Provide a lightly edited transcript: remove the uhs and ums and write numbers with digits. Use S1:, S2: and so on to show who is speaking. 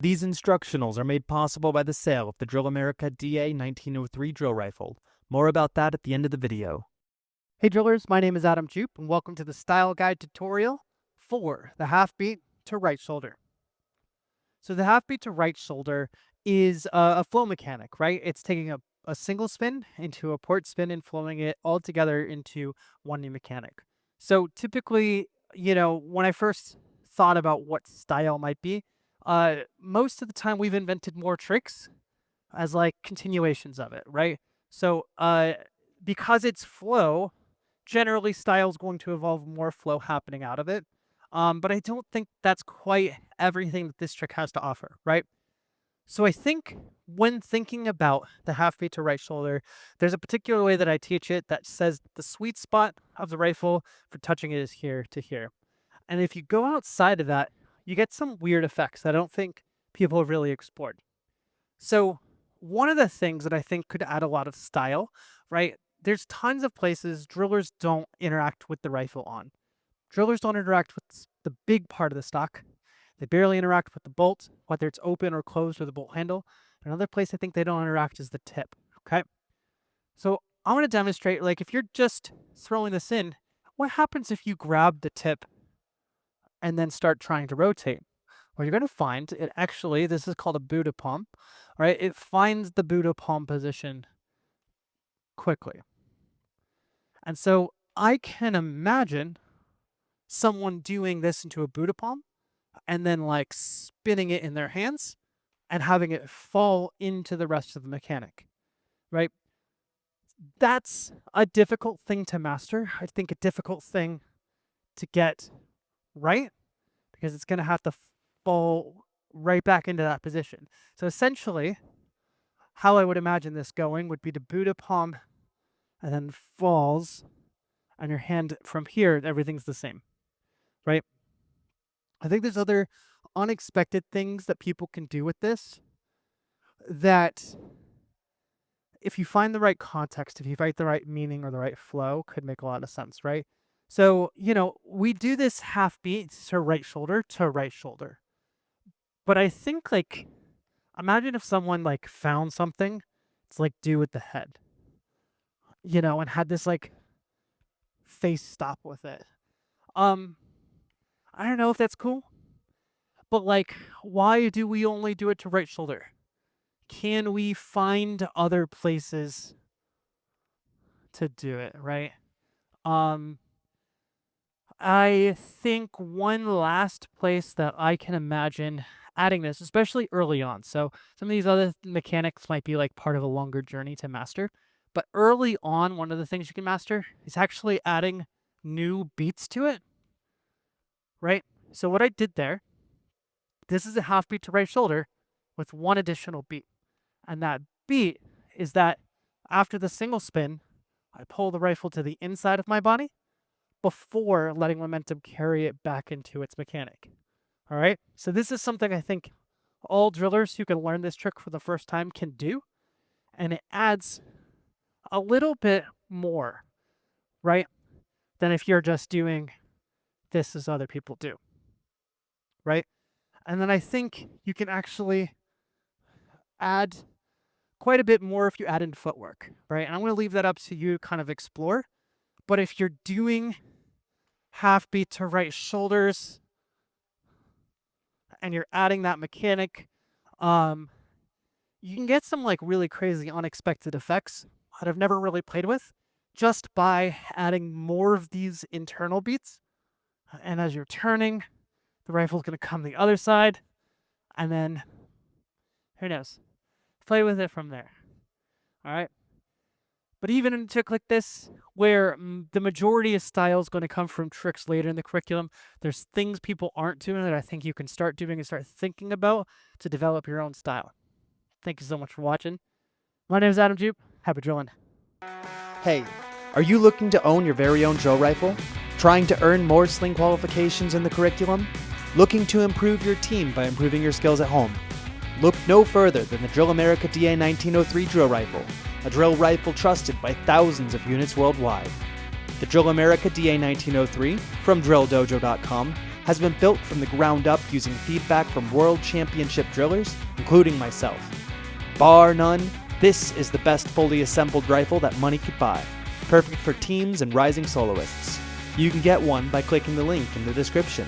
S1: These instructionals are made possible by the sale of the Drill America DA 1903 drill rifle. More about that at the end of the video.
S2: Hey drillers, my name is Adam Jupe and welcome to the style guide tutorial for the half beat to right shoulder. So the half beat to right shoulder is a flow mechanic, right? It's taking a single spin into a port spin and flowing it all together into one new mechanic. So typically, when I first thought about what style might be, most of the time we've invented more tricks as like continuations of it, right? So because it's flow, generally style is going to evolve more flow happening out of it. But I don't think that's quite everything that this trick has to offer, right? So I think when thinking about the half beat to right shoulder, there's a particular way that I teach it that says the sweet spot of the rifle for touching it is here to here. And if you go outside of that, you get some weird effects that I don't think people have really explored. So one of the things that I think could add a lot of style, right? There's tons of places drillers don't interact with the rifle on. Drillers don't interact with the big part of the stock. They barely interact with the bolt, whether it's open or closed or the bolt handle. Another place I think they don't interact is the tip, okay? So I want to demonstrate, like if you're just throwing this in, what happens if you grab the tip and then start trying to rotate? Well, you're going to find it actually, this is called a Buddha palm, right? It finds the Buddha palm position quickly. And so I can imagine someone doing this into a Buddha palm and then like spinning it in their hands and having it fall into the rest of the mechanic, right? That's a difficult thing to master. I think a difficult thing to get right because it's going to have to fall right back into that position. So essentially, how I would imagine this going would be the Buddha palm and then falls, and your hand from here, everything's the same, right? I think there's other unexpected things that people can do with this that if you find the right context, if you find the right meaning or the right flow, could make a lot of sense, right? So, we do this half beat to right shoulder, but I think like, imagine if someone like found something to like do with the head, and had this like face stop with it. I don't know if that's cool, but like, why do we only do it to right shoulder? Can we find other places to do it, right? I think one last place that I can imagine adding this, especially early on. So some of these other mechanics might be like part of a longer journey to master. But early on, one of the things you can master is actually adding new beats to it, right? So what I did there, this is a half beat to right shoulder with one additional beat. And that beat is that after the single spin, I pull the rifle to the inside of my body before letting momentum carry it back into its mechanic. All right? So this is something I think all drillers who can learn this trick for the first time can do. And it adds a little bit more, right, than if you're just doing this as other people do, right? And then I think you can actually add quite a bit more if you add in footwork, right? And I'm going to leave that up to you to kind of explore. But if you're doing half beat to right shoulders and you're adding that mechanic, you can get some like really crazy unexpected effects that I've never really played with just by adding more of these internal beats. And as you're turning, the rifle's going to come the other side, and then who knows? Play with it from there. All right. But even in a trick like this, where the majority of style is going to come from tricks later in the curriculum, there's things people aren't doing that I think you can start doing and start thinking about to develop your own style. Thank you so much for watching. My name is Adam Jupe. Happy drilling.
S3: Hey, are you looking to own your very own drill rifle? Trying to earn more sling qualifications in the curriculum? Looking to improve your team by improving your skills at home? Look no further than the Drill America DA 1903 drill rifle, a drill rifle trusted by thousands of units worldwide. The Drill America DA 1903 from DrillDojo.com has been built from the ground up using feedback from world championship drillers, including myself. Bar none, this is the best fully assembled rifle that money could buy, perfect for teams and rising soloists. You can get one by clicking the link in the description.